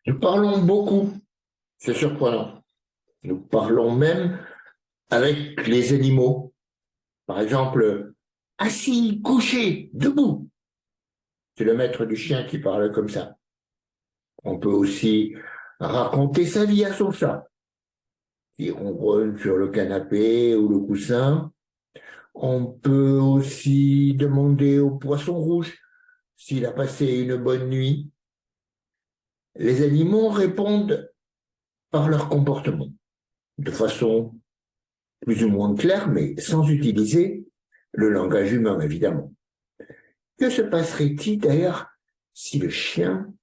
Nous parlons beaucoup, c'est surprenant. Nous parlons même avec les animaux. Par exemple, assis, couché, debout. C'est le maître du chien qui parle comme ça. On peut aussi raconter sa vie à son chat, qui ronronne sur le canapé ou le coussin. On peut aussi demander au poisson rouge s'il a passé une bonne nuit. Les animaux répondent par leur comportement, de façon plus ou moins claire, mais sans utiliser le langage humain, évidemment. Que se passerait-il d'ailleurs si le chien,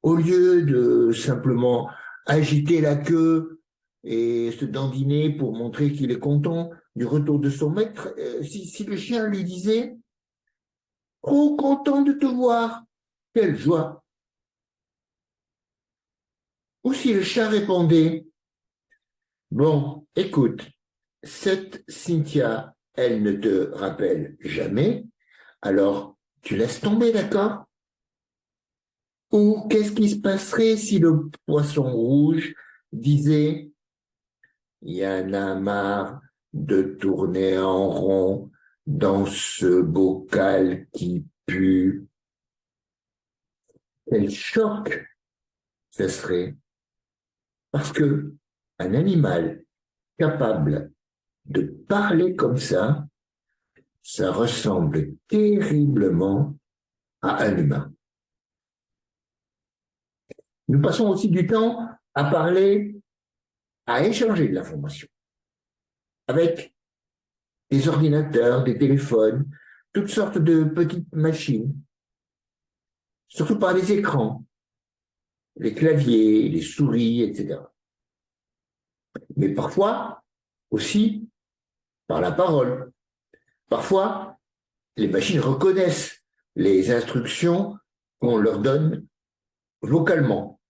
au lieu de simplement agiter la queue et se dandiner pour montrer qu'il est content du retour de son maître, si le chien lui disait « Oh, content de te voir, quelle joie !» Ou si le chat répondait « Bon, écoute, cette Cynthia, elle ne te rappelle jamais, alors tu laisses tomber, d'accord ?» Ou qu'est-ce qui se passerait si le poisson rouge disait il y en a marre de tourner en rond dans ce bocal qui pue. Quel choc ce serait. Parce que un animal capable de parler comme ça ressemble terriblement à un humain. Nous passons aussi du temps à parler, à échanger de l'information avec des ordinateurs, des téléphones, toutes sortes de petites machines, surtout par les écrans, les claviers, les souris, etc. Mais parfois aussi par la parole. Parfois, les machines reconnaissent les instructions qu'on leur donne vocalement.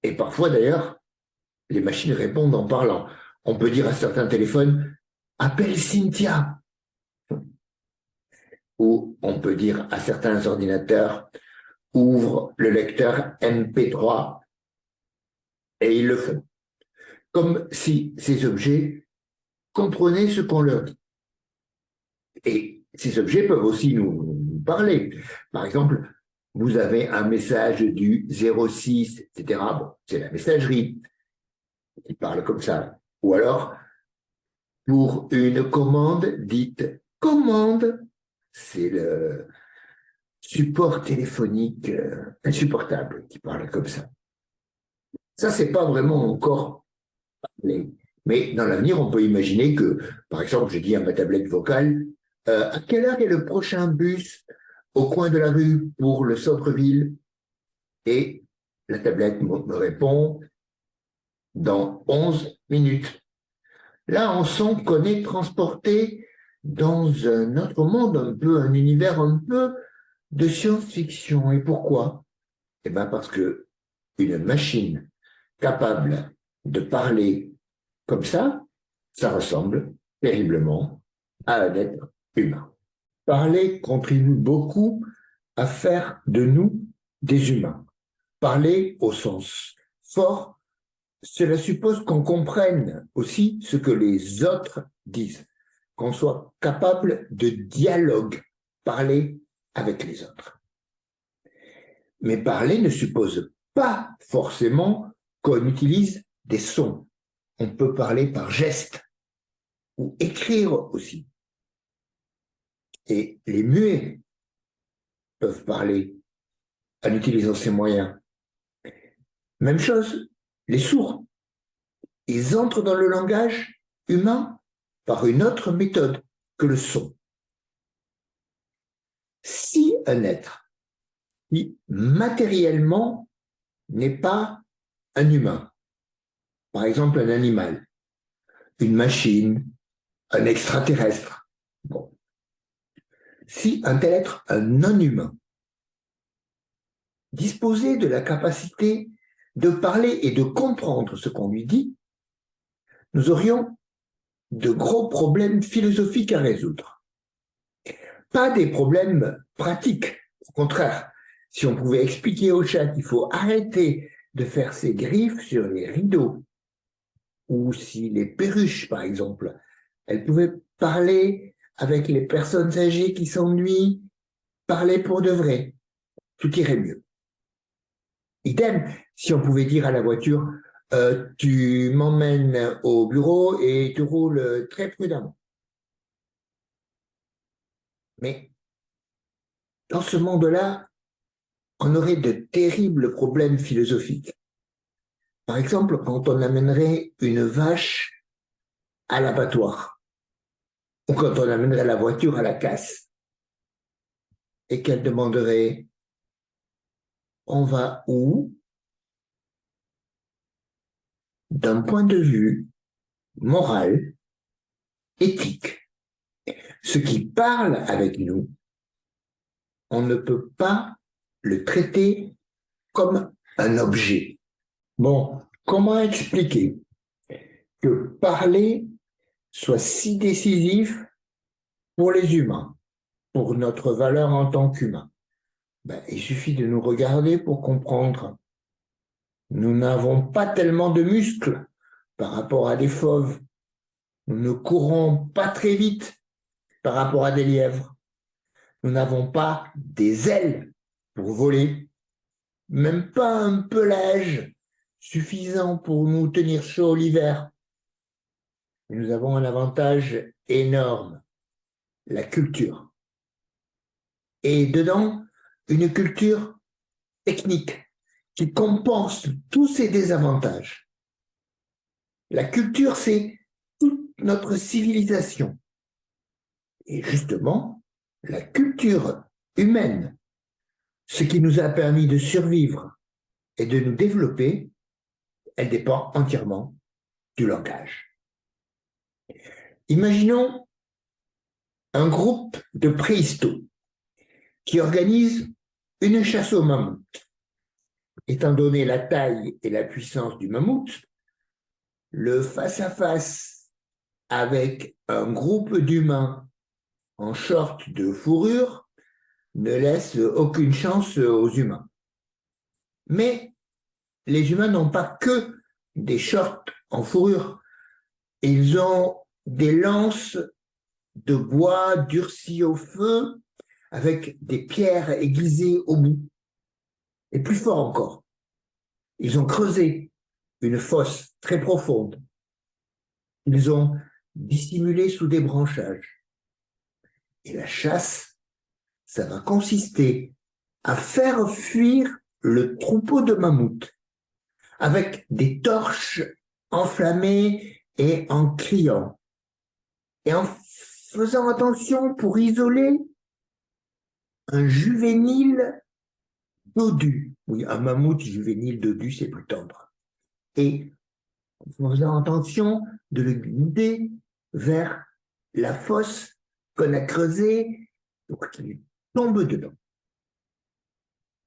Et parfois, d'ailleurs, les machines répondent en parlant. On peut dire à certains téléphones, appelle Cynthia. Ou on peut dire à certains ordinateurs, ouvre le lecteur MP3 et ils le font. Comme si ces objets comprenaient ce qu'on leur dit. Et ces objets peuvent aussi nous parler. Par exemple, vous avez un message du 06, etc. Bon, c'est la messagerie qui parle comme ça. Ou alors, pour une commande, dites commande. C'est le support téléphonique insupportable qui parle comme ça. Ça, c'est pas vraiment encore parlé. Mais dans l'avenir, on peut imaginer que, par exemple, je dis à ma tablette vocale, à quelle heure est le prochain bus au coin de la rue pour le centre-ville? Et la tablette me répond dans 11 minutes. Là, on sent qu'on est transporté dans un autre monde, un peu, un univers un peu de science-fiction. Et pourquoi? Eh bien, parce que une machine capable de parler comme ça ressemble terriblement à un être humain. Parler contribue beaucoup à faire de nous des humains. Parler au sens fort, cela suppose qu'on comprenne aussi ce que les autres disent, qu'on soit capable de dialogue, parler avec les autres. Mais parler ne suppose pas forcément qu'on utilise des sons. On peut parler par geste ou écrire aussi. Et les muets peuvent parler en utilisant ces moyens. Même chose, les sourds. Ils entrent dans le langage humain par une autre méthode que le son. Si un être qui matériellement n'est pas un humain, par exemple un animal, une machine, un extraterrestre, bon. Si un tel être, un non-humain, disposait de la capacité de parler et de comprendre ce qu'on lui dit, nous aurions de gros problèmes philosophiques à résoudre. Pas des problèmes pratiques. Au contraire, si on pouvait expliquer au chat qu'il faut arrêter de faire ses griffes sur les rideaux, ou si les perruches, par exemple, elles pouvaient parler avec les personnes âgées qui s'ennuient, parler pour de vrai, tout irait mieux. Idem, si on pouvait dire à la voiture, tu m'emmènes au bureau et tu roules très prudemment. Mais dans ce monde-là, on aurait de terribles problèmes philosophiques. Par exemple, quand on amènerait une vache à l'abattoir, ou quand on amènerait la voiture à la casse, et qu'elle demanderait, on va où? D'un point de vue moral, éthique, ce qui parle avec nous, on ne peut pas le traiter comme un objet. Bon, comment expliquer que parler soit si décisif pour les humains, pour notre valeur en tant qu'humains? Il suffit de nous regarder pour comprendre. Nous n'avons pas tellement de muscles par rapport à des fauves. Nous ne courons pas très vite par rapport à des lièvres. Nous n'avons pas des ailes pour voler, même pas un pelage suffisant pour nous tenir chaud l'hiver. Nous avons un avantage énorme, la culture. Et dedans, une culture technique qui compense tous ces désavantages. La culture, c'est toute notre civilisation. Et justement, la culture humaine, ce qui nous a permis de survivre et de nous développer, elle dépend entièrement du langage. Imaginons un groupe de préhistos qui organise une chasse au mammouth. Étant donné la taille et la puissance du mammouth, le face-à-face avec un groupe d'humains en short de fourrure ne laisse aucune chance aux humains. Mais les humains n'ont pas que des shorts en fourrure. Ils ont des lances de bois durcies au feu avec des pierres aiguisées au bout. Et plus fort encore, ils ont creusé une fosse très profonde. Ils ont dissimulé sous des branchages. Et la chasse, ça va consister à faire fuir le troupeau de mammouths avec des torches enflammées et en criant. Et en faisant attention pour isoler un juvénile dodu. Oui, un mammouth juvénile dodu, c'est plus tendre. Et en faisant attention de le guider vers la fosse qu'on a creusée pour qu'il tombe dedans.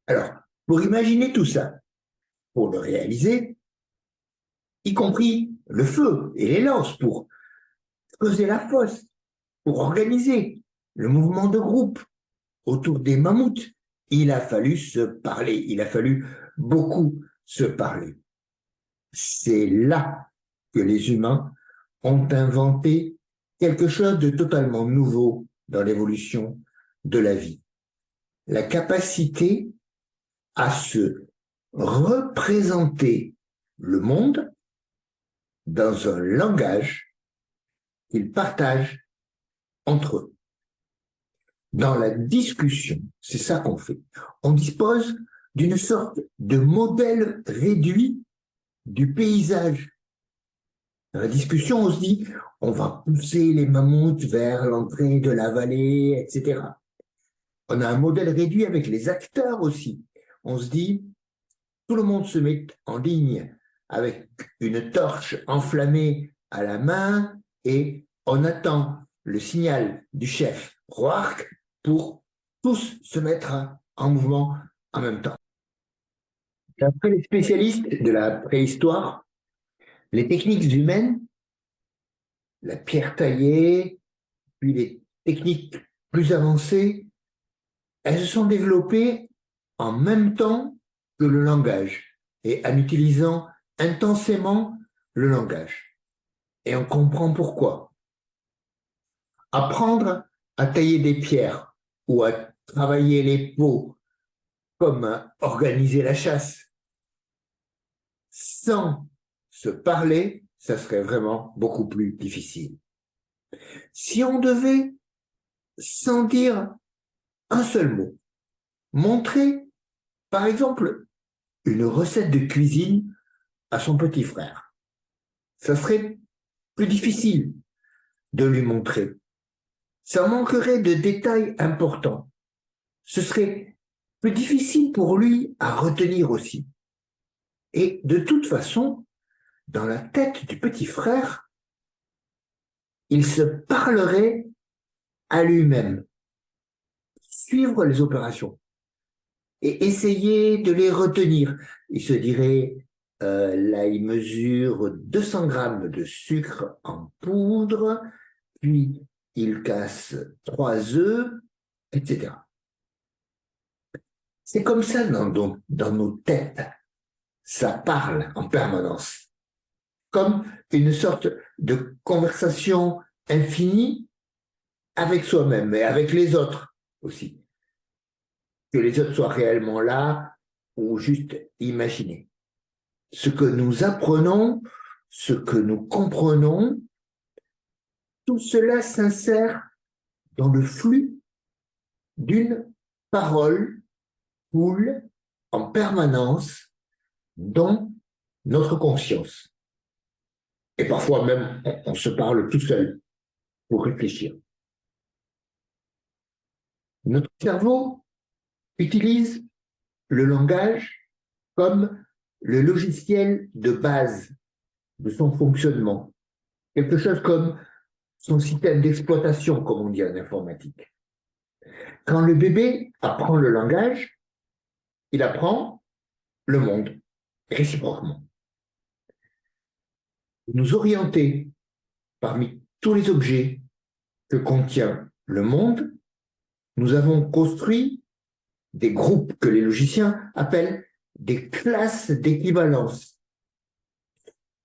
Alors, pour imaginer tout ça, pour le réaliser, y compris le feu et les lances pour creuser la fosse, pour organiser le mouvement de groupe autour des mammouths, il a fallu se parler, il a fallu beaucoup se parler. C'est là que les humains ont inventé quelque chose de totalement nouveau dans l'évolution de la vie. La capacité à se représenter le monde dans un langage qu'ils partagent entre eux. Dans la discussion, c'est ça qu'on fait. On dispose d'une sorte de modèle réduit du paysage. Dans la discussion, on se dit, on va pousser les mammouths vers l'entrée de la vallée, etc. On a un modèle réduit avec les acteurs aussi. On se dit, tout le monde se met en ligne avec une torche enflammée à la main et on attend le signal du chef Roark pour tous se mettre en mouvement en même temps. D'après les spécialistes de la préhistoire, les techniques humaines, la pierre taillée, puis les techniques plus avancées, elles se sont développées en même temps que le langage. et en utilisant intensément le langage. Et on comprend pourquoi. Apprendre à tailler des pierres ou à travailler les peaux, comme organiser la chasse, sans se parler, ça serait vraiment beaucoup plus difficile. Si on devait, sans dire un seul mot, montrer, par exemple, une recette de cuisine à son petit frère, ça serait plus difficile de lui montrer. Ça manquerait de détails importants. Ce serait plus difficile pour lui à retenir aussi. Et de toute façon, dans la tête du petit frère, il se parlerait à lui-même, suivre les opérations et essayer de les retenir. Il se dirait, là, il mesure 200 grammes de sucre en poudre, puis il casse 3 œufs, etc. C'est comme ça dans nos têtes. Ça parle en permanence, comme une sorte de conversation infinie avec soi-même et avec les autres aussi. Que les autres soient réellement là ou juste imaginés. Ce que nous apprenons, ce que nous comprenons, tout cela s'insère dans le flux d'une parole coule en permanence dans notre conscience. Et parfois même, on se parle tout seul pour réfléchir. Notre cerveau utilise le langage comme le logiciel de base de son fonctionnement. Quelque chose comme son système d'exploitation, comme on dit en informatique. Quand le bébé apprend le langage, il apprend le monde, réciproquement. Nous orienter parmi tous les objets que contient le monde, nous avons construit des groupes que les logiciens appellent des classes d'équivalence.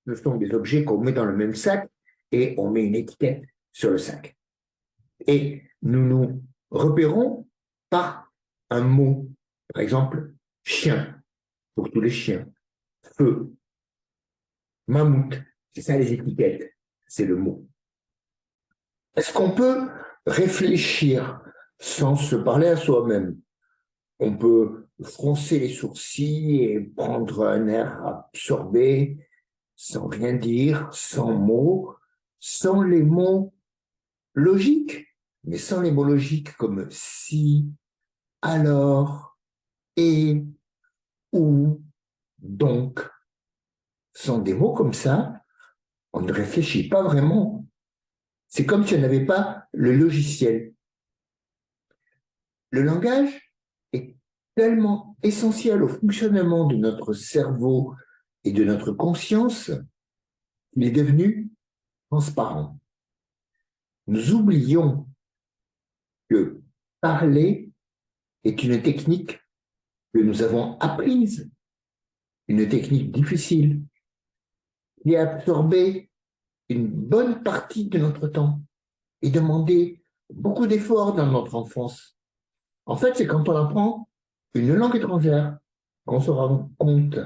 Ce sont des objets qu'on met dans le même sac et on met une étiquette sur le sac. Et nous nous repérons par un mot. Par exemple, chien, pour tous les chiens. Feu, mammouth, c'est ça les étiquettes, c'est le mot. Est-ce qu'on peut réfléchir sans se parler à soi-même? On peut froncer les sourcils et prendre un air absorbé, sans rien dire, sans mots, sans les mots logiques, mais sans les mots logiques comme si, alors, et, ou, donc. Sans des mots comme ça, on ne réfléchit pas vraiment. C'est comme si on n'avait pas le logiciel. Le langage est tellement essentiel au fonctionnement de notre cerveau et de notre conscience qu'il est devenu transparent. Nous oublions que parler est une technique que nous avons apprise, une technique difficile, qui a absorbé une bonne partie de notre temps et demandé beaucoup d'efforts dans notre enfance. En fait, c'est quand on apprend une langue étrangère qu'on se rend compte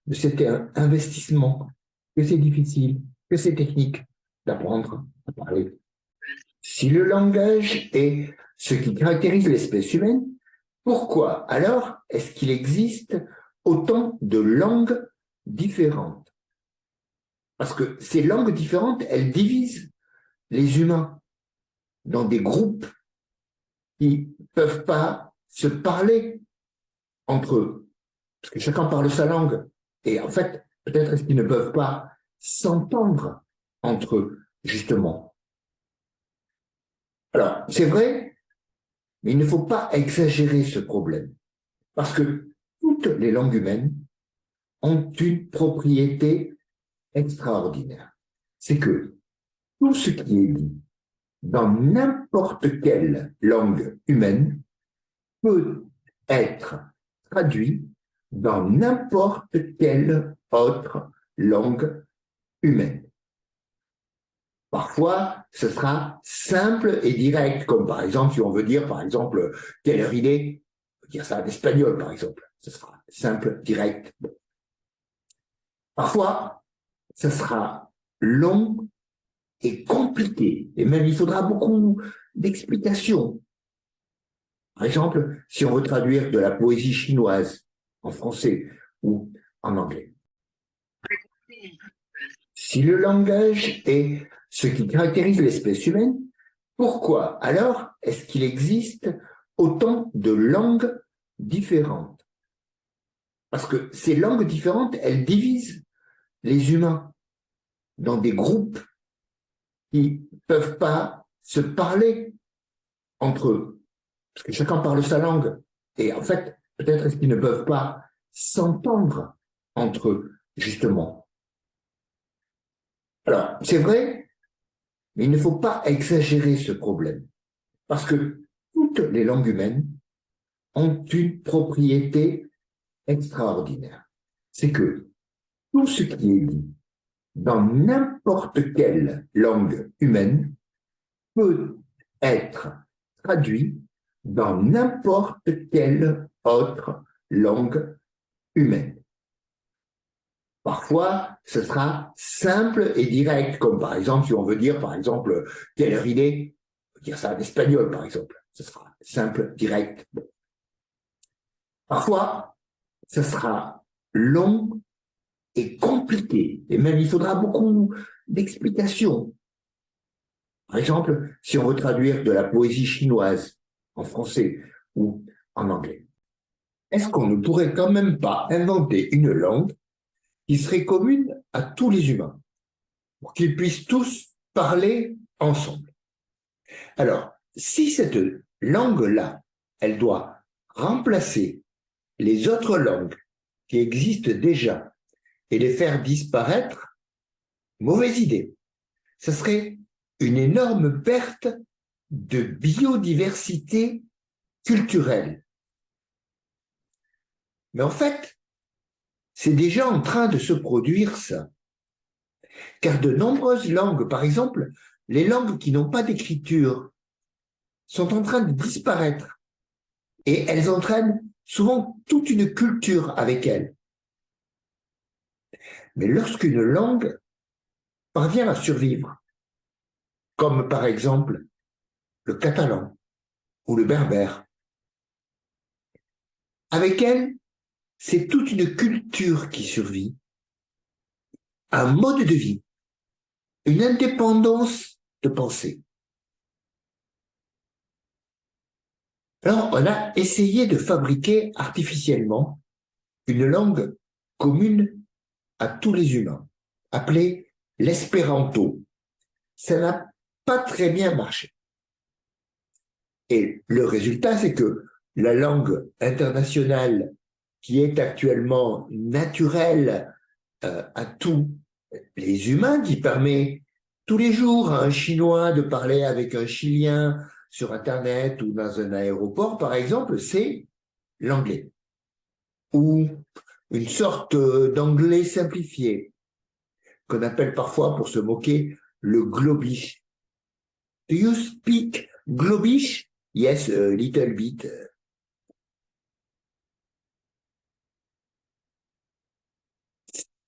de cet investissement, que c'est difficile, que c'est technique d'apprendre à parler. Si le langage est ce qui caractérise l'espèce humaine, pourquoi alors est-ce qu'il existe autant de langues différentes? Parce que ces langues différentes, elles divisent les humains dans des groupes qui ne peuvent pas se parler entre eux, parce que chacun parle sa langue. Et en fait, peut-être est-ce qu'ils ne peuvent pas s'entendre entre eux, justement. Alors, c'est vrai, mais il ne faut pas exagérer ce problème, parce que toutes les langues humaines ont une propriété extraordinaire. C'est que tout ce qui est dit dans n'importe quelle langue humaine peut être traduit dans n'importe quelle autre langue humaine. Parfois, ce sera simple et direct, comme par exemple, si on veut dire, par exemple, quelle heure il est, on peut dire ça en espagnol, par exemple. Ce sera simple, direct. Bon. Parfois, ce sera long et compliqué, et même il faudra beaucoup d'explications. Par exemple, si on veut traduire de la poésie chinoise en français ou en anglais. Si le langage est ce qui caractérise l'espèce humaine, pourquoi alors est-ce qu'il existe autant de langues différentes? Parce que ces langues différentes, elles divisent les humains dans des groupes qui ne peuvent pas se parler entre eux, parce que chacun parle sa langue. Et en fait, peut-être est-ce qu'ils ne peuvent pas s'entendre entre eux, justement. Alors, c'est vrai, mais il ne faut pas exagérer ce problème, parce que toutes les langues humaines ont une propriété extraordinaire. C'est que tout ce qui est dit dans n'importe quelle langue humaine peut être traduit dans n'importe quelle autre langue humaine. Parfois, ce sera simple et direct, comme par exemple, si on veut dire, par exemple, quelle heure il est, on peut dire ça en espagnol, par exemple. Ce sera simple, direct. Parfois, ce sera long et compliqué, et même il faudra beaucoup d'explications. Par exemple, si on veut traduire de la poésie chinoise en français ou en anglais, est-ce qu'on ne pourrait quand même pas inventer une langue qui serait commune à tous les humains, pour qu'ils puissent tous parler ensemble? Alors, si cette langue-là, elle doit remplacer les autres langues qui existent déjà et les faire disparaître, mauvaise idée. Ce serait une énorme perte de biodiversité culturelle. Mais en fait, c'est déjà en train de se produire ça. Car de nombreuses langues, par exemple, les langues qui n'ont pas d'écriture, sont en train de disparaître. Et elles entraînent souvent toute une culture avec elles. Mais lorsqu'une langue parvient à survivre, comme par exemple le catalan ou le berbère, avec elle, c'est toute une culture qui survit, un mode de vie, une indépendance de pensée. Alors, on a essayé de fabriquer artificiellement une langue commune à tous les humains, appelée l'espéranto. Ça n'a pas très bien marché. Et le résultat, c'est que la langue internationale qui est actuellement naturelle à tous les humains, qui permet tous les jours à un Chinois de parler avec un Chilien sur Internet ou dans un aéroport, par exemple, c'est l'anglais. Ou une sorte d'anglais simplifié, qu'on appelle parfois, pour se moquer, le globish. Do you speak globish? Yes, a little bit.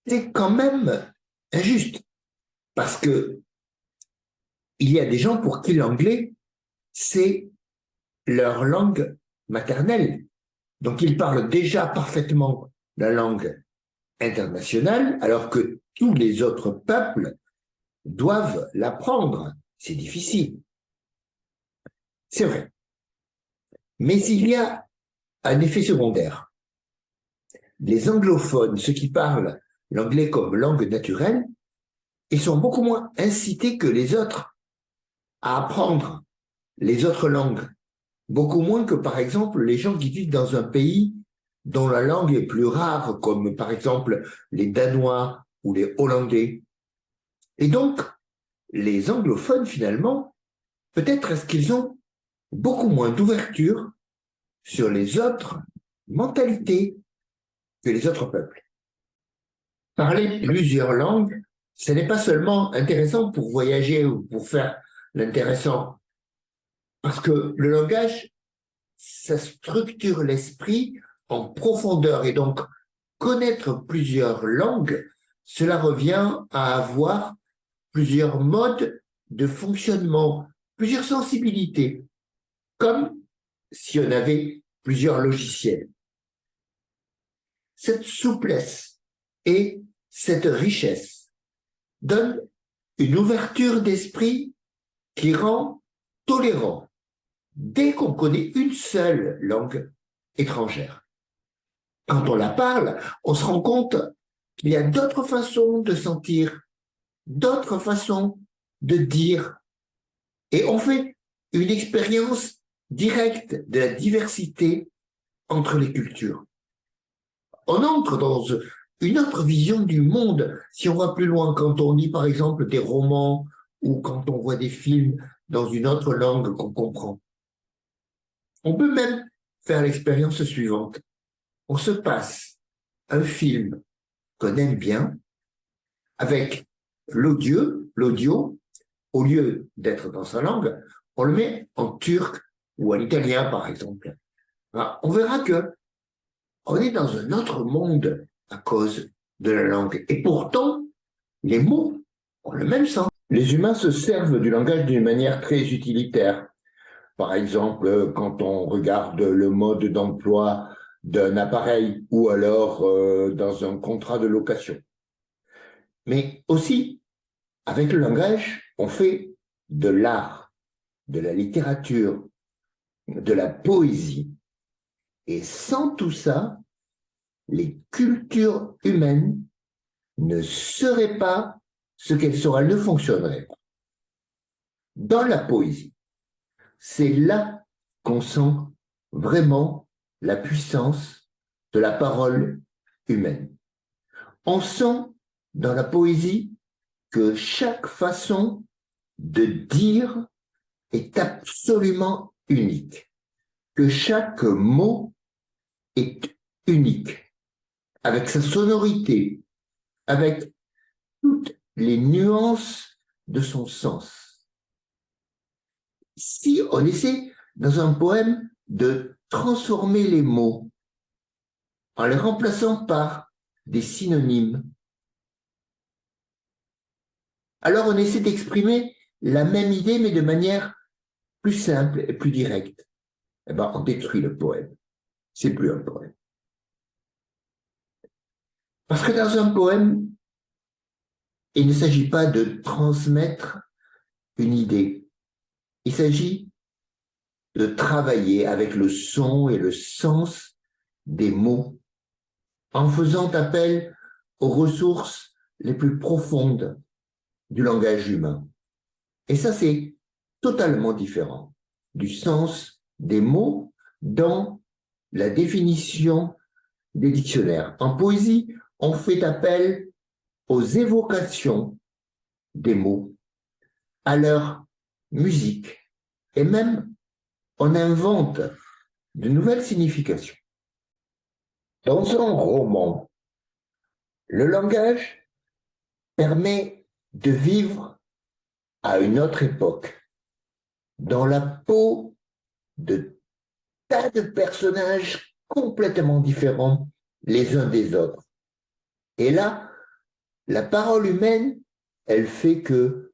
C'est quand même injuste, parce que il y a des gens pour qui l'anglais, c'est leur langue maternelle. Donc ils parlent déjà parfaitement la langue internationale, alors que tous les autres peuples doivent l'apprendre. C'est difficile. C'est vrai. Mais il y a un effet secondaire. Les anglophones, ceux qui parlent l'anglais comme langue naturelle, ils sont beaucoup moins incités que les autres à apprendre les autres langues. Beaucoup moins que, par exemple, les gens qui vivent dans un pays dont la langue est plus rare, comme par exemple les Danois ou les Hollandais. Et donc, les anglophones, finalement, peut-être est-ce qu'ils ont beaucoup moins d'ouverture sur les autres mentalités, que les autres peuples. Parler plusieurs langues, ce n'est pas seulement intéressant pour voyager ou pour faire l'intéressant, parce que le langage, ça structure l'esprit en profondeur et donc connaître plusieurs langues, cela revient à avoir plusieurs modes de fonctionnement, plusieurs sensibilités, comme si on avait plusieurs logiciels. Cette souplesse et cette richesse donnent une ouverture d'esprit qui rend tolérant dès qu'on connaît une seule langue étrangère. Quand on la parle, on se rend compte qu'il y a d'autres façons de sentir, d'autres façons de dire, et on fait une expérience directe de la diversité entre les cultures. On entre dans une autre vision du monde si on va plus loin, quand on lit par exemple des romans ou quand on voit des films dans une autre langue qu'on comprend. On peut même faire l'expérience suivante. On se passe un film qu'on aime bien avec l'audio, au lieu d'être dans sa langue, on le met en turc ou en italien par exemple. Alors, on verra que on est dans un autre monde à cause de la langue. Et pourtant, les mots ont le même sens. Les humains se servent du langage d'une manière très utilitaire. Par exemple, quand on regarde le mode d'emploi d'un appareil ou alors dans un contrat de location. Mais aussi, avec le langage, on fait de l'art, de la littérature, de la poésie. Et sans tout ça, les cultures humaines ne seraient pas ce qu'elles sont, elles ne fonctionneraient pas. Dans la poésie, c'est là qu'on sent vraiment la puissance de la parole humaine. On sent dans la poésie que chaque façon de dire est absolument unique, que chaque mot est unique, avec sa sonorité, avec toutes les nuances de son sens. Si on essaie dans un poème de transformer les mots en les remplaçant par des synonymes, alors on essaie d'exprimer la même idée mais de manière plus simple et plus directe. Eh ben, on détruit le poème. C'est plus un poème. Parce que dans un poème, il ne s'agit pas de transmettre une idée. Il s'agit de travailler avec le son et le sens des mots en faisant appel aux ressources les plus profondes du langage humain. Et ça, c'est totalement différent du sens des mots dans la définition des dictionnaires. En poésie, on fait appel aux évocations des mots, à leur musique, et même on invente de nouvelles significations. Dans un roman, le langage permet de vivre à une autre époque, dans la peau de tas de personnages complètement différents les uns des autres. Et là, la parole humaine, elle fait que,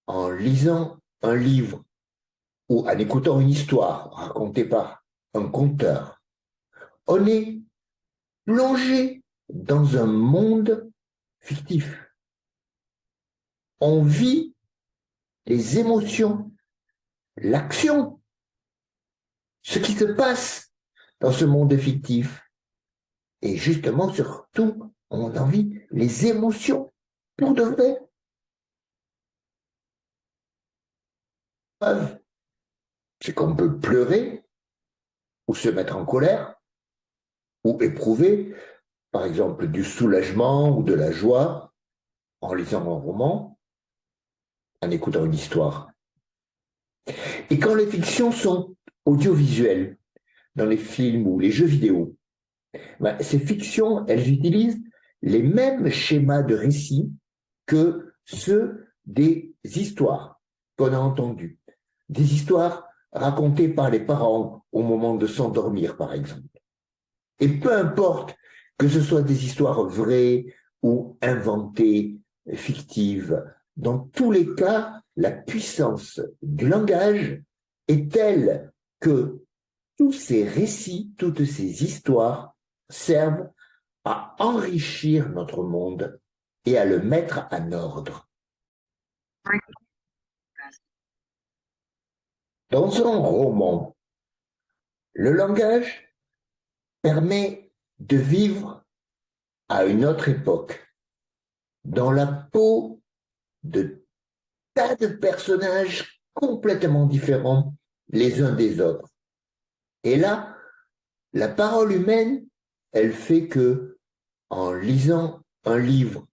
en lisant un livre ou en écoutant une histoire racontée par un conteur, on est plongé dans un monde fictif. On vit les émotions, l'action, ce qui se passe dans ce monde fictif. Et justement, surtout, on en vit les émotions pour de vrai. C'est qu'on peut pleurer ou se mettre en colère ou éprouver, par exemple, du soulagement ou de la joie en lisant un roman, en écoutant une histoire. Et quand les fictions sont audiovisuelles, dans les films ou les jeux vidéo, Ces fictions, elles utilisent les mêmes schémas de récit que ceux des histoires qu'on a entendues. Des histoires racontées par les parents au moment de s'endormir, par exemple. Et peu importe que ce soit des histoires vraies ou inventées, fictives, dans tous les cas, la puissance du langage est telle que tous ces récits, toutes ces histoires servent à enrichir notre monde et à le mettre en ordre. Dans un roman, le langage permet de vivre à une autre époque, dans la peau de tas de personnages complètement différents les uns des autres. Et là, la parole humaine, elle fait que, en lisant un livre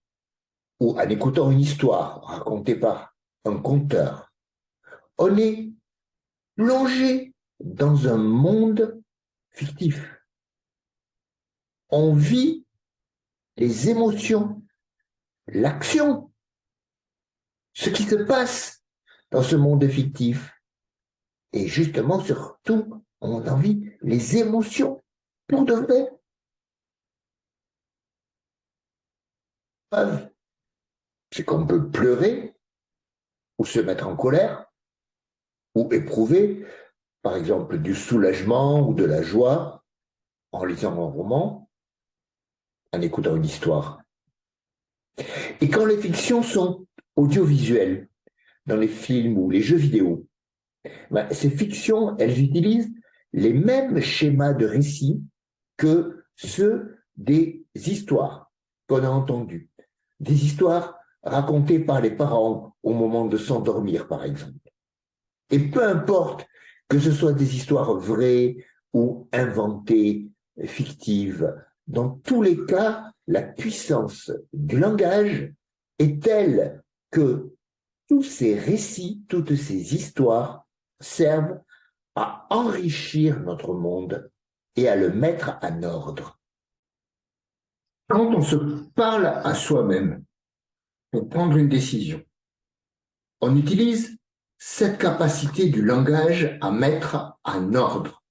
ou en écoutant une histoire racontée par un conteur, on est plongé dans un monde fictif. On vit les émotions, l'action, ce qui se passe dans ce monde fictif. Et justement, surtout, on en vit les émotions pour de vrai. C'est qu'on peut pleurer ou se mettre en colère ou éprouver, par exemple, du soulagement ou de la joie en lisant un roman, en écoutant une histoire. Et quand les fictions sont audiovisuelles, dans les films ou les jeux vidéo, ces fictions, elles utilisent les mêmes schémas de récit que ceux des histoires qu'on a entendues. Des histoires racontées par les parents au moment de s'endormir, par exemple. Et peu importe que ce soit des histoires vraies ou inventées, fictives, dans tous les cas, la puissance du langage est telle que tous ces récits, toutes ces histoires servent à enrichir notre monde et à le mettre en ordre. Quand on se parle à soi-même pour prendre une décision, on utilise cette capacité du langage à mettre en ordre.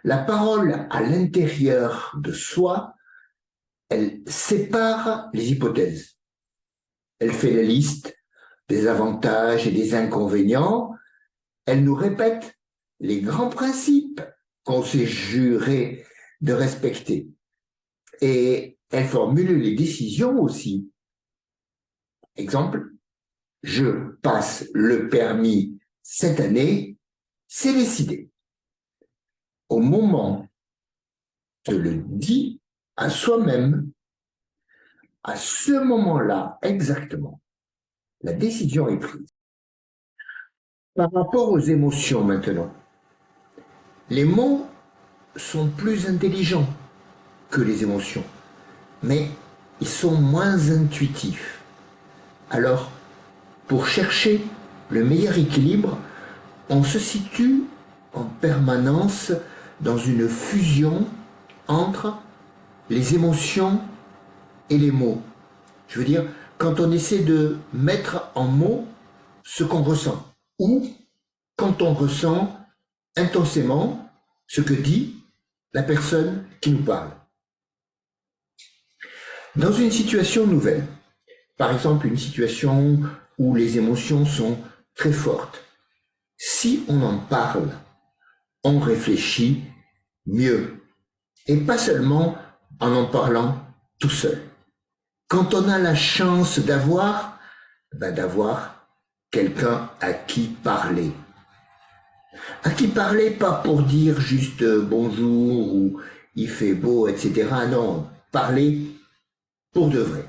La parole à l'intérieur de soi, elle sépare les hypothèses. Elle fait la liste des avantages et des inconvénients. Elle nous répète les grands principes qu'on s'est juré de respecter. Et elle formule les décisions aussi. Exemple, je passe le permis cette année, c'est décidé. Au moment de le dire à soi-même, à ce moment-là exactement, la décision est prise. Par rapport aux émotions maintenant, les mots sont plus intelligents que les émotions, mais ils sont moins intuitifs. Alors, pour chercher le meilleur équilibre, on se situe en permanence dans une fusion entre les émotions et les mots. Je veux dire, quand on essaie de mettre en mots ce qu'on ressent, ou quand on ressent intensément ce que dit la personne qui nous parle. Dans une situation nouvelle, par exemple une situation où les émotions sont très fortes, si on en parle, on réfléchit mieux. Et pas seulement en parlant tout seul. Quand on a la chance d'avoir quelqu'un à qui parler. À qui parler, pas pour dire juste bonjour ou il fait beau, etc. Non, parler pour de vrai.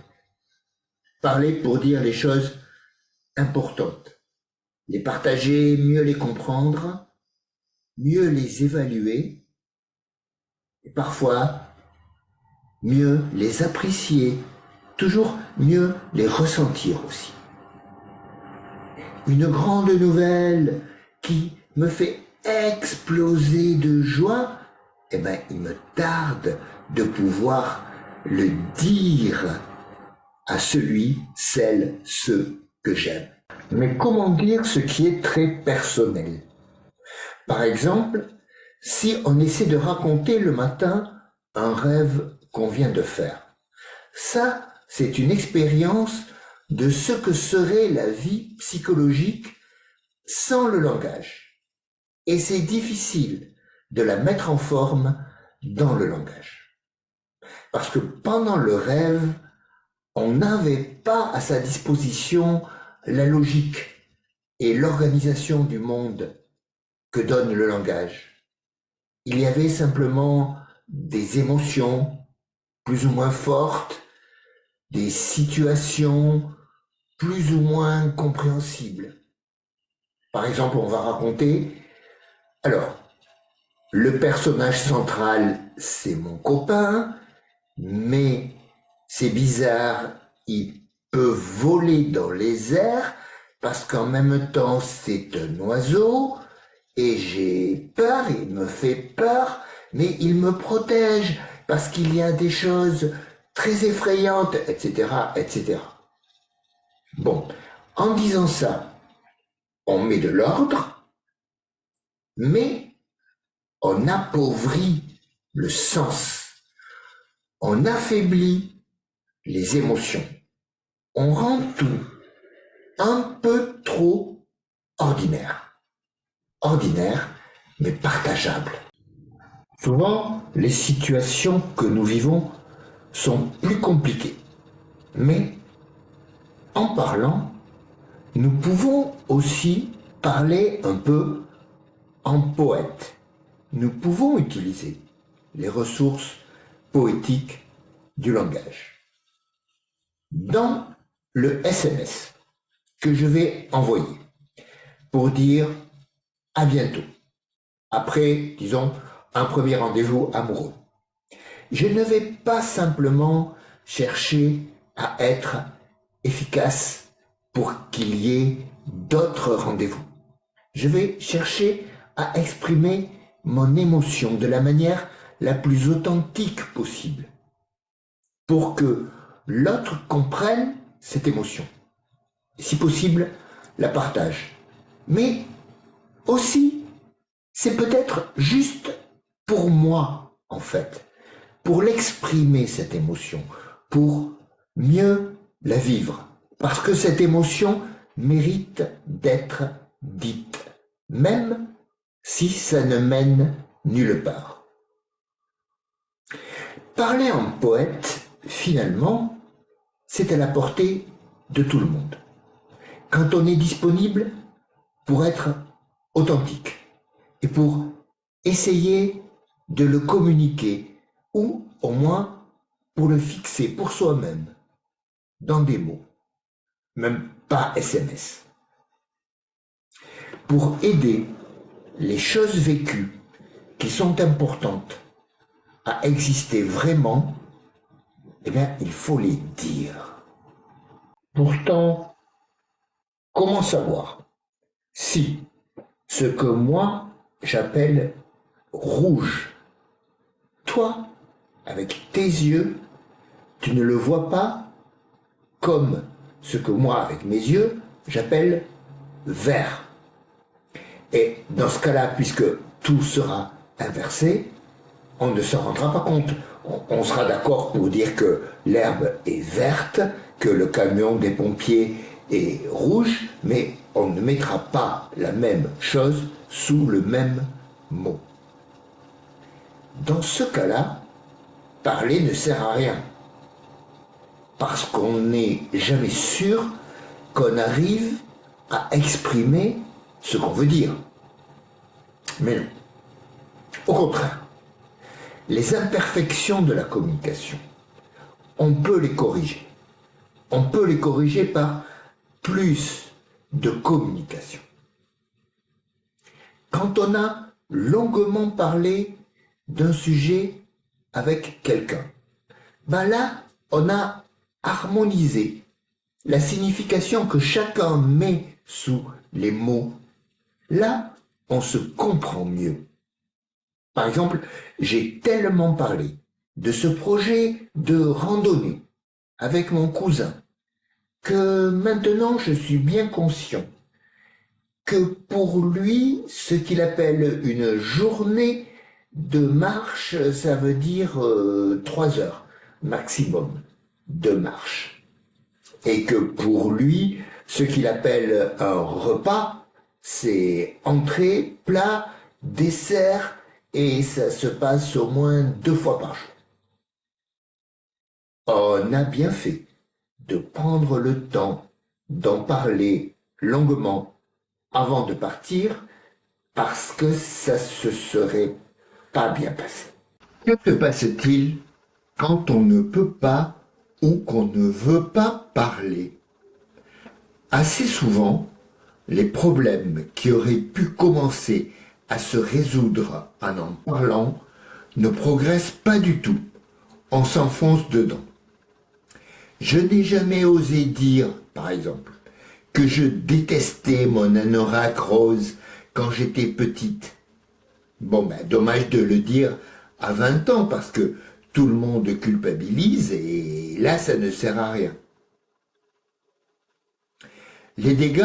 Parler pour dire les choses importantes. Les partager, mieux les comprendre, mieux les évaluer, et parfois mieux les apprécier, toujours mieux les ressentir aussi. Une grande nouvelle qui me fait exploser de joie, il me tarde de pouvoir le dire à celui, celle, ceux que j'aime. Mais comment dire ce qui est très personnel? Par exemple, si on essaie de raconter le matin un rêve qu'on vient de faire. Ça, c'est une expérience de ce que serait la vie psychologique sans le langage. Et c'est difficile de la mettre en forme dans le langage. Parce que pendant le rêve, on n'avait pas à sa disposition la logique et l'organisation du monde que donne le langage. Il y avait simplement des émotions plus ou moins fortes, des situations plus ou moins compréhensibles. Par exemple, on va raconter, alors, le personnage central, c'est mon copain, mais c'est bizarre, il peut voler dans les airs parce qu'en même temps, c'est un oiseau et j'ai peur, il me fait peur, mais il me protège parce qu'il y a des choses très effrayantes, etc., etc. Bon, en disant ça, on met de l'ordre, mais on appauvrit le sens, on affaiblit les émotions, on rend tout un peu trop ordinaire. Ordinaire, mais partageable. Souvent, les situations que nous vivons sont plus compliquées. Mais en parlant, nous pouvons aussi parler un peu en poète. Nous pouvons utiliser les ressources poétiques du langage. Dans le SMS que je vais envoyer pour dire à bientôt, après, disons, un premier rendez-vous amoureux, je ne vais pas simplement chercher à être efficace pour qu'il y ait d'autres rendez-vous. Je vais chercher à exprimer mon émotion de la manière la plus authentique possible pour que l'autre comprenne cette émotion. Si possible, la partage. Mais aussi, c'est peut-être juste pour moi, en fait, pour l'exprimer, cette émotion, pour mieux la vivre. Parce que cette émotion mérite d'être dite, même si ça ne mène nulle part. Parler en poète, finalement, c'est à la portée de tout le monde. Quand on est disponible pour être authentique et pour essayer de le communiquer ou au moins pour le fixer pour soi-même dans des mots, même pas SMS, pour aider les choses vécues qui sont importantes à exister vraiment, eh bien, il faut les dire. Pourtant, comment savoir si ce que moi j'appelle rouge, toi, avec tes yeux, tu ne le vois pas comme ce que moi, avec mes yeux, j'appelle vert. Et dans ce cas-là, puisque tout sera inversé, on ne s'en rendra pas compte. On sera d'accord pour dire que l'herbe est verte, que le camion des pompiers est rouge, mais on ne mettra pas la même chose sous le même mot. Dans ce cas-là, parler ne sert à rien. Parce qu'on n'est jamais sûr qu'on arrive à exprimer ce qu'on veut dire. Mais non. Au contraire, les imperfections de la communication, on peut les corriger. On peut les corriger par plus de communication. Quand on a longuement parlé d'un sujet avec quelqu'un, ben là, on a harmonisé la signification que chacun met sous les mots. Là, on se comprend mieux. Par exemple, j'ai tellement parlé de ce projet de randonnée avec mon cousin que maintenant je suis bien conscient que pour lui, ce qu'il appelle une journée de marche, ça veut dire 3 heures maximum de marche. Et que pour lui, ce qu'il appelle un repas, c'est entrée, plat, dessert, et ça se passe au moins 2 fois par jour. On a bien fait de prendre le temps d'en parler longuement avant de partir parce que ça se serait pas bien passé. Que se passe-t-il quand on ne peut pas ou qu'on ne veut pas parler? Assez souvent, les problèmes qui auraient pu commencer à se résoudre en parlant ne progressent pas du tout. On s'enfonce dedans. Je n'ai jamais osé dire, par exemple, que je détestais mon anorak rose quand j'étais petite. Bon, ben, dommage de le dire à 20 ans parce que tout le monde culpabilise et là, ça ne sert à rien. Les dégâts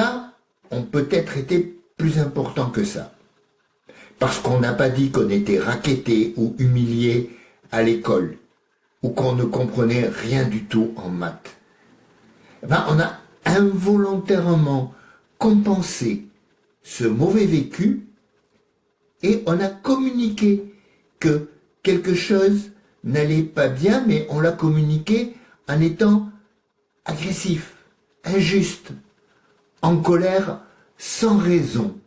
ont peut-être été plus importants que ça. Parce qu'on n'a pas dit qu'on était racketté ou humilié à l'école ou qu'on ne comprenait rien du tout en maths. Ben, on a involontairement compensé ce mauvais vécu et on a communiqué que quelque chose n'allait pas bien, mais on l'a communiqué en étant agressif, injuste, en colère sans raison.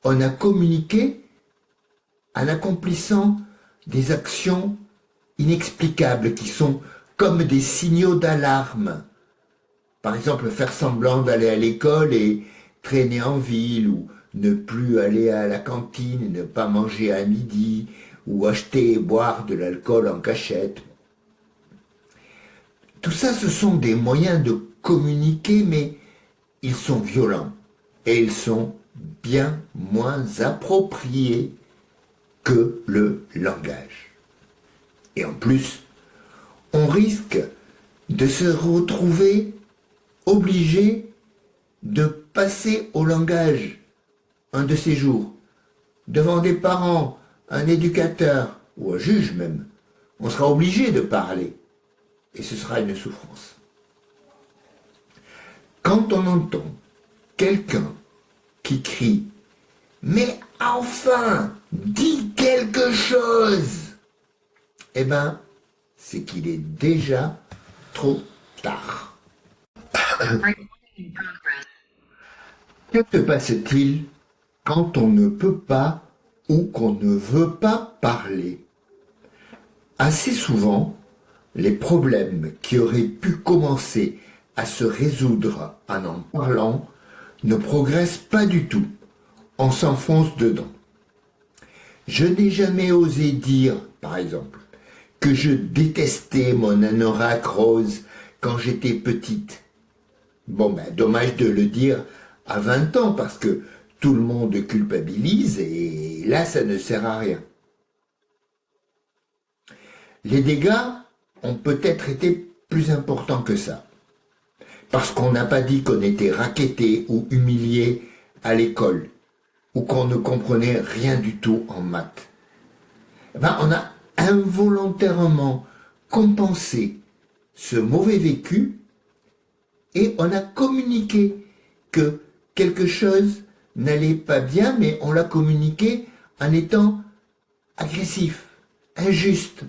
On a communiqué en accomplissant des actions inexplicables qui sont comme des signaux d'alarme. Par exemple, faire semblant d'aller à l'école et traîner en ville, ou ne plus aller à la cantine et ne pas manger à midi, ou acheter et boire de l'alcool en cachette. Tout ça, ce sont des moyens de communiquer, mais ils sont violents et ils sont bien moins appropriés que le langage. Et en plus, on risque de se retrouver obligé de passer au langage un de ces jours, devant des parents, un éducateur ou un juge même. On sera obligé de parler et ce sera une souffrance. Quand on entend quelqu'un qui crie « Mais enfin, dis quelque chose !» eh ben, c'est qu'il est déjà trop tard. Que se passe-t-il quand on ne peut pas ou qu'on ne veut pas parler? Assez souvent, les problèmes qui auraient pu commencer à se résoudre en parlant ne progressent pas du tout. On s'enfonce dedans. Je n'ai jamais osé dire, par exemple, que je détestais mon anorak rose quand j'étais petite. Bon, ben, dommage de le dire à 20 ans parce que tout le monde culpabilise et là, ça ne sert à rien. Les dégâts ont peut-être été plus importants que ça. Parce qu'on n'a pas dit qu'on était racketté ou humilié à l'école ou qu'on ne comprenait rien du tout en maths. Ben, on a involontairement compensé ce mauvais vécu et on a communiqué que quelque chose n'allait pas bien, mais on l'a communiqué en étant agressif, injuste,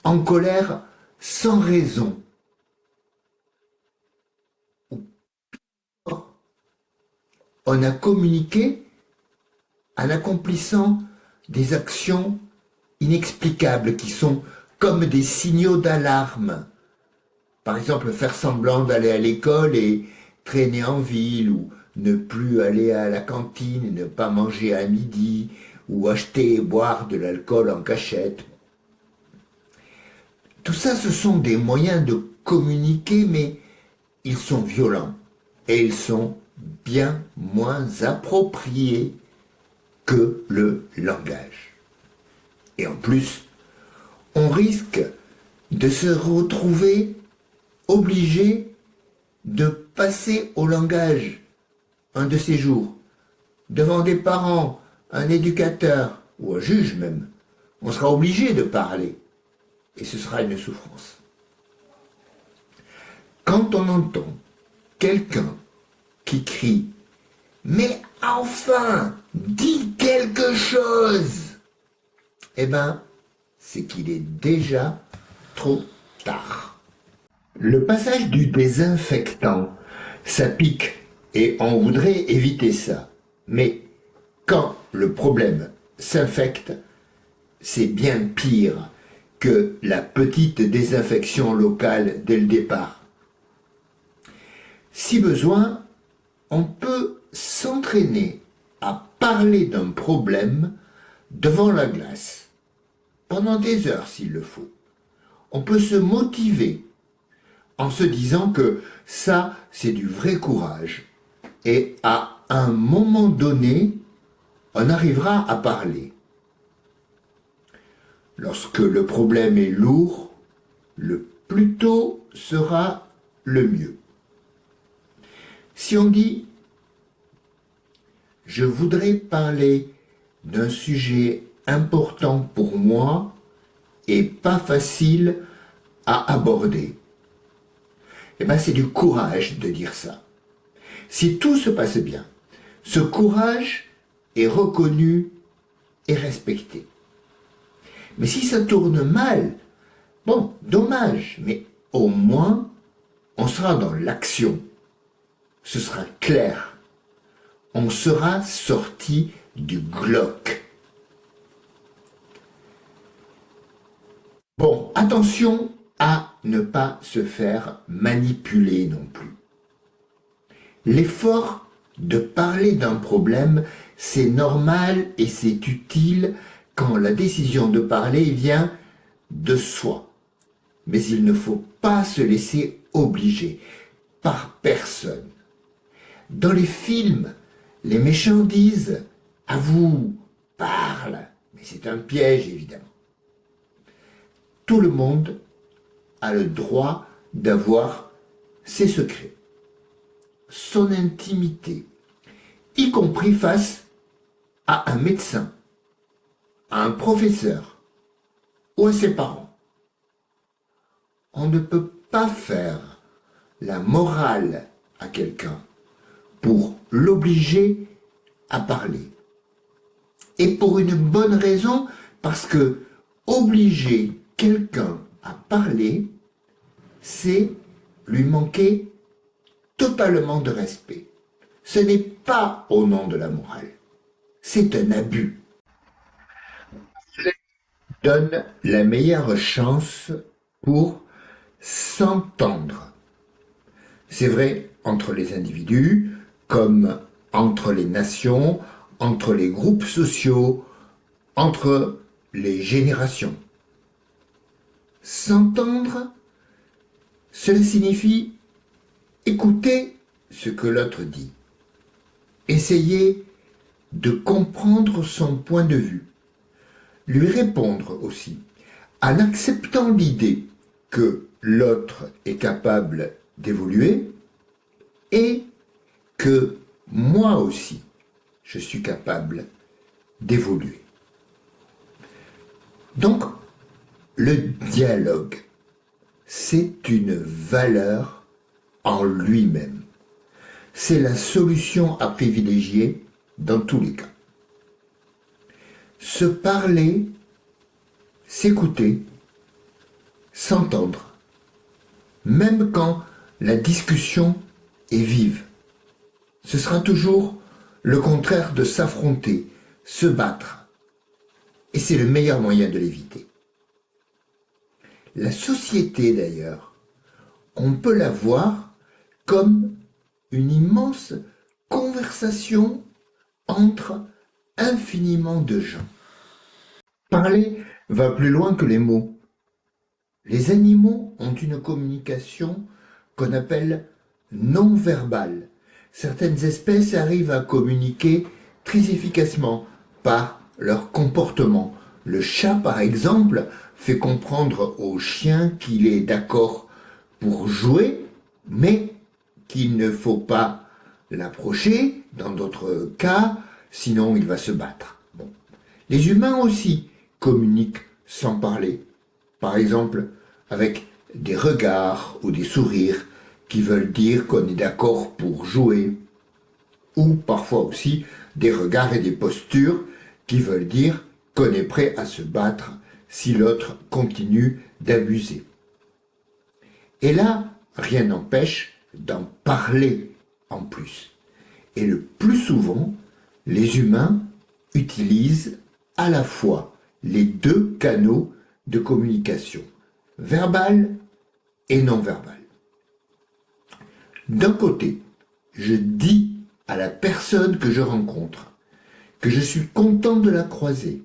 en colère sans raison. On a communiqué en accomplissant des actions inexplicables qui sont comme des signaux d'alarme. Par exemple, faire semblant d'aller à l'école et traîner en ville, ou ne plus aller à la cantine et ne pas manger à midi, ou acheter et boire de l'alcool en cachette. Tout ça, ce sont des moyens de communiquer, mais ils sont violents et ils sont bien moins appropriés que le langage. Et en plus, on risque de se retrouver obligé de passer au langage un de ces jours, devant des parents, un éducateur ou un juge même. On sera obligé de parler et ce sera une souffrance. Quand on entend quelqu'un qui crie « Mais enfin, dis quelque chose !» eh ben, c'est qu'il est déjà trop tard. Le passage du désinfectant, ça pique et on voudrait éviter ça. Mais quand le problème s'infecte, c'est bien pire que la petite désinfection locale dès le départ. Si besoin, on peut s'entraîner à parler d'un problème devant la glace, pendant des heures s'il le faut. On peut se motiver en se disant que ça, c'est du vrai courage. Et à un moment donné, on arrivera à parler. Lorsque le problème est lourd, le plus tôt sera le mieux. Si on dit « Je voudrais parler d'un sujet important pour moi et pas facile à aborder », eh bien c'est du courage de dire ça. Si tout se passe bien, ce courage est reconnu et respecté. Mais si ça tourne mal, bon, dommage, mais au moins, on sera dans l'action. Ce sera clair. On sera sorti du glauque. Bon, attention à ne pas se faire manipuler non plus. L'effort de parler d'un problème, c'est normal et c'est utile quand la décision de parler vient de soi. Mais il ne faut pas se laisser obliger par personne. Dans les films, les méchants disent « à vous, parle », mais c'est un piège évidemment. Tout le monde a le droit d'avoir ses secrets, son intimité, y compris face à un médecin, à un professeur ou à ses parents. On ne peut pas faire la morale à quelqu'un pour l'obliger à parler. Et pour une bonne raison, parce que obliger quelqu'un à parler, c'est lui manquer totalement de respect. Ce n'est pas au nom de la morale, c'est un abus. Donne la meilleure chance pour s'entendre. C'est vrai entre les individus, comme entre les nations, entre les groupes sociaux, entre les générations. S'entendre, cela signifie écouter ce que l'autre dit, essayer de comprendre son point de vue, lui répondre aussi, en acceptant l'idée que l'autre est capable d'évoluer et que moi aussi, je suis capable d'évoluer. Donc, le dialogue, c'est une valeur en lui-même. C'est la solution à privilégier dans tous les cas. Se parler, s'écouter, s'entendre, même quand la discussion est vive. Ce sera toujours le contraire de s'affronter, se battre. Et c'est le meilleur moyen de l'éviter. La société, d'ailleurs, on peut la voir comme une immense conversation entre infiniment de gens. Parler va plus loin que les mots. Les animaux ont une communication qu'on appelle non verbale. Certaines espèces arrivent à communiquer très efficacement par leur comportement. Le chat, par exemple, fait comprendre au chien qu'il est d'accord pour jouer, mais qu'il ne faut pas l'approcher, dans d'autres cas, sinon il va se battre. Bon. Les humains aussi communiquent sans parler. Par exemple, avec des regards ou des sourires qui veulent dire qu'on est d'accord pour jouer. Ou parfois aussi des regards et des postures qui veulent dire qu'on est prêt à se battre si l'autre continue d'abuser. Et là, rien n'empêche d'en parler en plus. Et le plus souvent, les humains utilisent à la fois les deux canaux de communication, verbal et non verbal. D'un côté, je dis à la personne que je rencontre que je suis content de la croiser.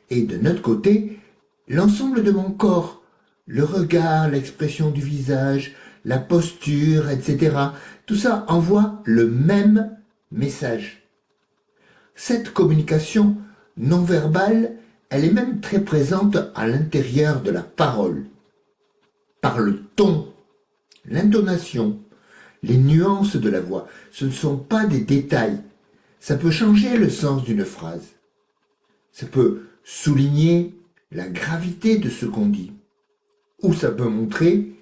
Et de notre côté, l'ensemble de mon corps, le regard, l'expression du visage, la posture, etc., tout ça envoie le même message. Cette communication non verbale, elle est même très présente à l'intérieur de la parole, par le ton, l'intonation, les nuances de la voix. Ce ne sont pas des détails. Ça peut changer le sens d'une phrase. Ça peut souligner la gravité de ce qu'on dit. Ou ça peut montrer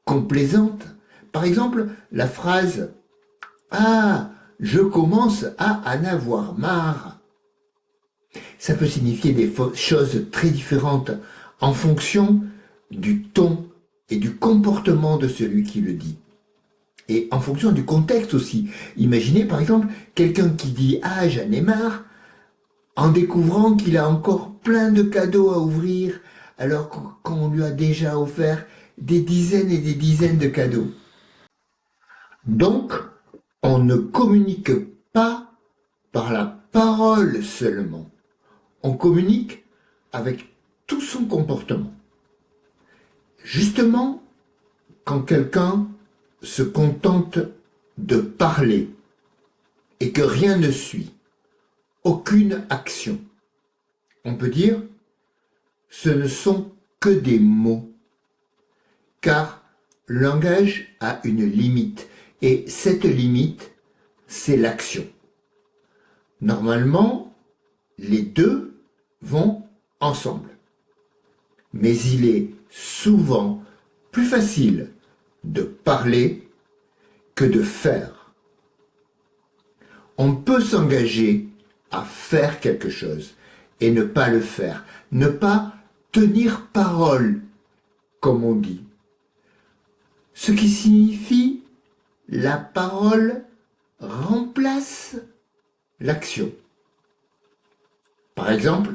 complaisante. Par exemple, la phrase « Ah, je commence à en avoir marre ». Ça peut signifier des choses très différentes en fonction du ton et du comportement de celui qui le dit. Et en fonction du contexte aussi. Imaginez par exemple quelqu'un qui dit « Ah, j'en ai marre » en découvrant qu'il a encore plein de cadeaux à ouvrir alors qu'on lui a déjà offert des dizaines et des dizaines de cadeaux. Donc, on ne communique pas par la parole seulement. On communique avec tout son comportement. Justement, quand quelqu'un se contente de parler et que rien ne suit, aucune action, on peut dire ce ne sont que des mots, car le langage a une limite, et cette limite, c'est l'action. Normalement, les deux vont ensemble. Mais il est souvent plus facile de parler que de faire. On peut s'engager à faire quelque chose et ne pas le faire, ne pas tenir parole, comme on dit. Ce qui signifie la parole remplace l'action. Par exemple,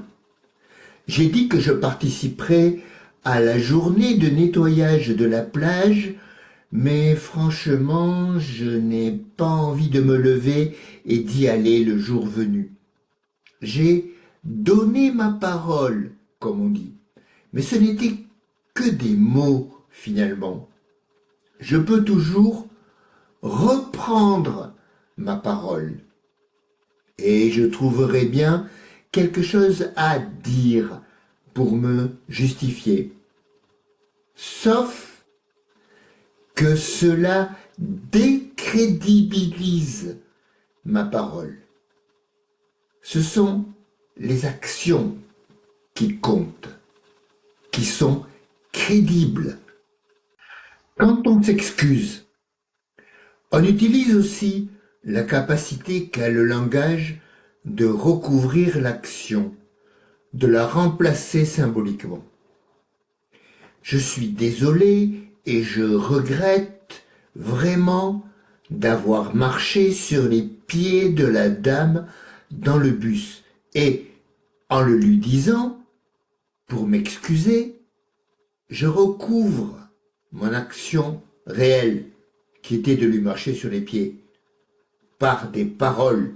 j'ai dit que je participerais à la journée de nettoyage de la plage, mais franchement, je n'ai pas envie de me lever et d'y aller le jour venu. J'ai donné ma parole, comme on dit, mais ce n'était que des mots finalement. Je peux toujours reprendre ma parole et je trouverai bien quelque chose à dire pour me justifier. Sauf que cela décrédibilise ma parole. Ce sont les actions qui comptent, qui sont crédibles. Quand on s'excuse, on utilise aussi la capacité qu'a le langage de recouvrir l'action, de la remplacer symboliquement. Je suis désolé et je regrette vraiment d'avoir marché sur les pieds de la dame dans le bus. Et en le lui disant, pour m'excuser, je recouvre mon action réelle, qui était de lui marcher sur les pieds, par des paroles.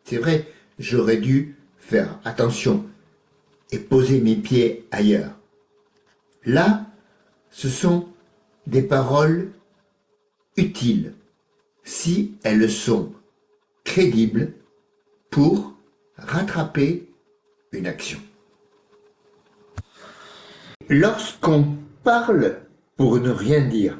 C'est vrai, j'aurais dû faire attention et poser mes pieds ailleurs. Là, ce sont des paroles utiles, si elles sont crédibles pour rattraper une action. Lorsqu'on parle pour ne rien dire,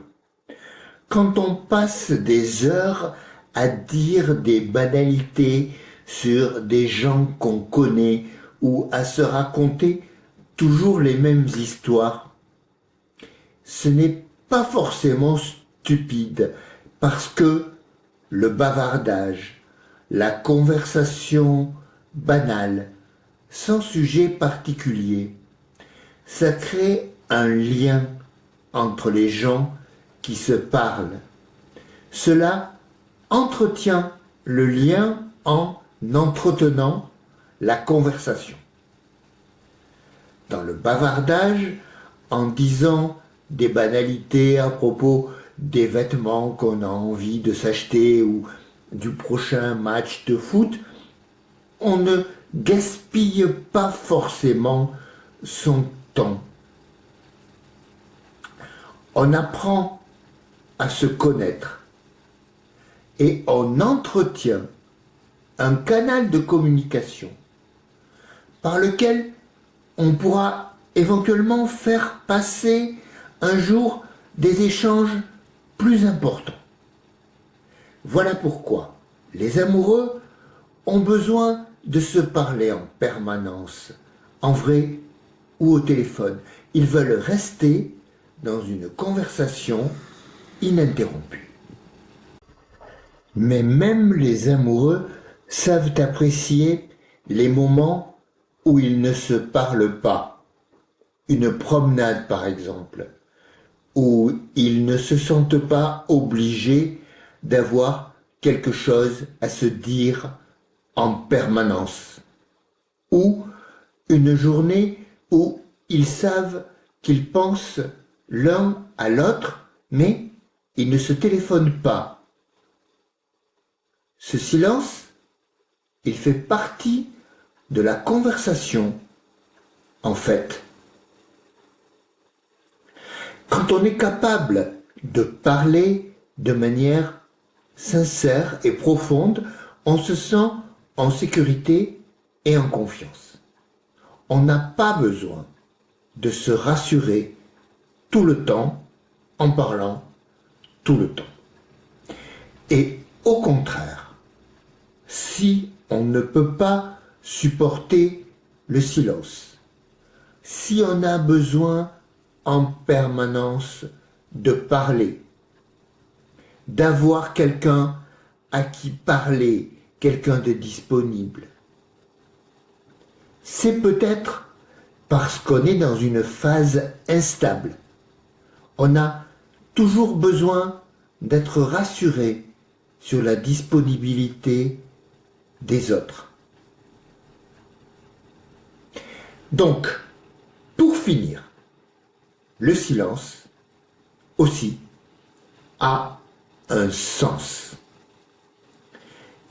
quand on passe des heures à dire des banalités sur des gens qu'on connaît ou à se raconter toujours les mêmes histoires, ce n'est pas forcément stupide parce que le bavardage, la conversation banale, sans sujet particulier, ça crée un lien entre les gens qui se parlent. Cela entretient le lien en entretenant la conversation. Dans le bavardage, en disant des banalités à propos des vêtements qu'on a envie de s'acheter ou du prochain match de foot, on ne gaspille pas forcément son temps. On apprend à se connaître et on entretient un canal de communication par lequel on pourra éventuellement faire passer un jour des échanges plus importants. Voilà pourquoi les amoureux ont besoin de se parler en permanence, en vrai ou au téléphone. Ils veulent rester dans une conversation ininterrompue. Mais même les amoureux savent apprécier les moments où ils ne se parlent pas. Une promenade par exemple, où ils ne se sentent pas obligés d'avoir quelque chose à se dire en permanence. Ou une journée où ils savent qu'ils pensent l'un à l'autre, mais ils ne se téléphonent pas. Ce silence, il fait partie de la conversation, en fait. Quand on est capable de parler de manière sincère et profonde, on se sent en sécurité et en confiance. On n'a pas besoin de se rassurer tout le temps en parlant tout le temps. Et au contraire, si on ne peut pas supporter le silence, si on a besoin en permanence de parler, d'avoir quelqu'un à qui parler, quelqu'un de disponible, c'est peut-être parce qu'on est dans une phase instable. On a toujours besoin d'être rassuré sur la disponibilité des autres. Donc, pour finir, le silence aussi a un sens.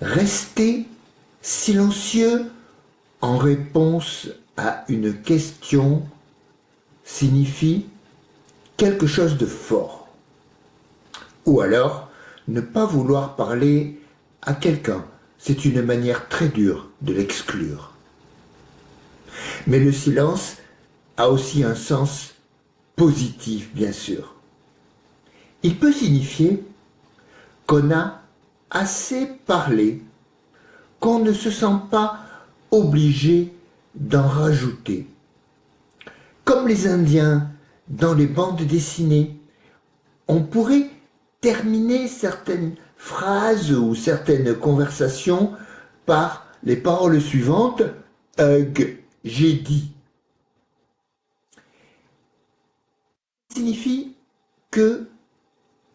Rester silencieux en réponse à une question signifie quelque chose de fort. Ou alors, ne pas vouloir parler à quelqu'un, c'est une manière très dure de l'exclure. Mais le silence a aussi un sens positif, bien sûr. Il peut signifier qu'on a assez parlé, qu'on ne se sent pas obligé d'en rajouter. Comme les Indiens dans les bandes dessinées, on pourrait terminer certaines phrases ou certaines conversations par les paroles suivantes « j'ai dit ». Ça signifie que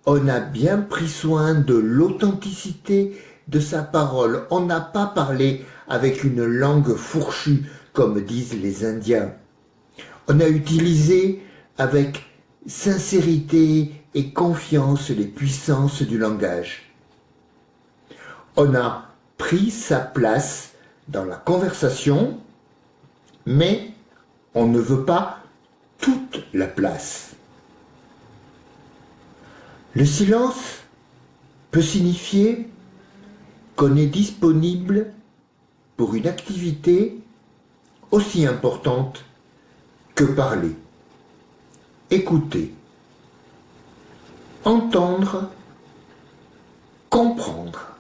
on a bien pris soin de l'authenticité de sa parole. On n'a pas parlé avec une langue fourchue, comme disent les Indiens. On a utilisé avec sincérité et confiance les puissances du langage. On a pris sa place dans la conversation, mais on ne veut pas toute la place. Le silence peut signifier qu'on est disponible pour une activité aussi importante que parler, écouter, entendre, comprendre.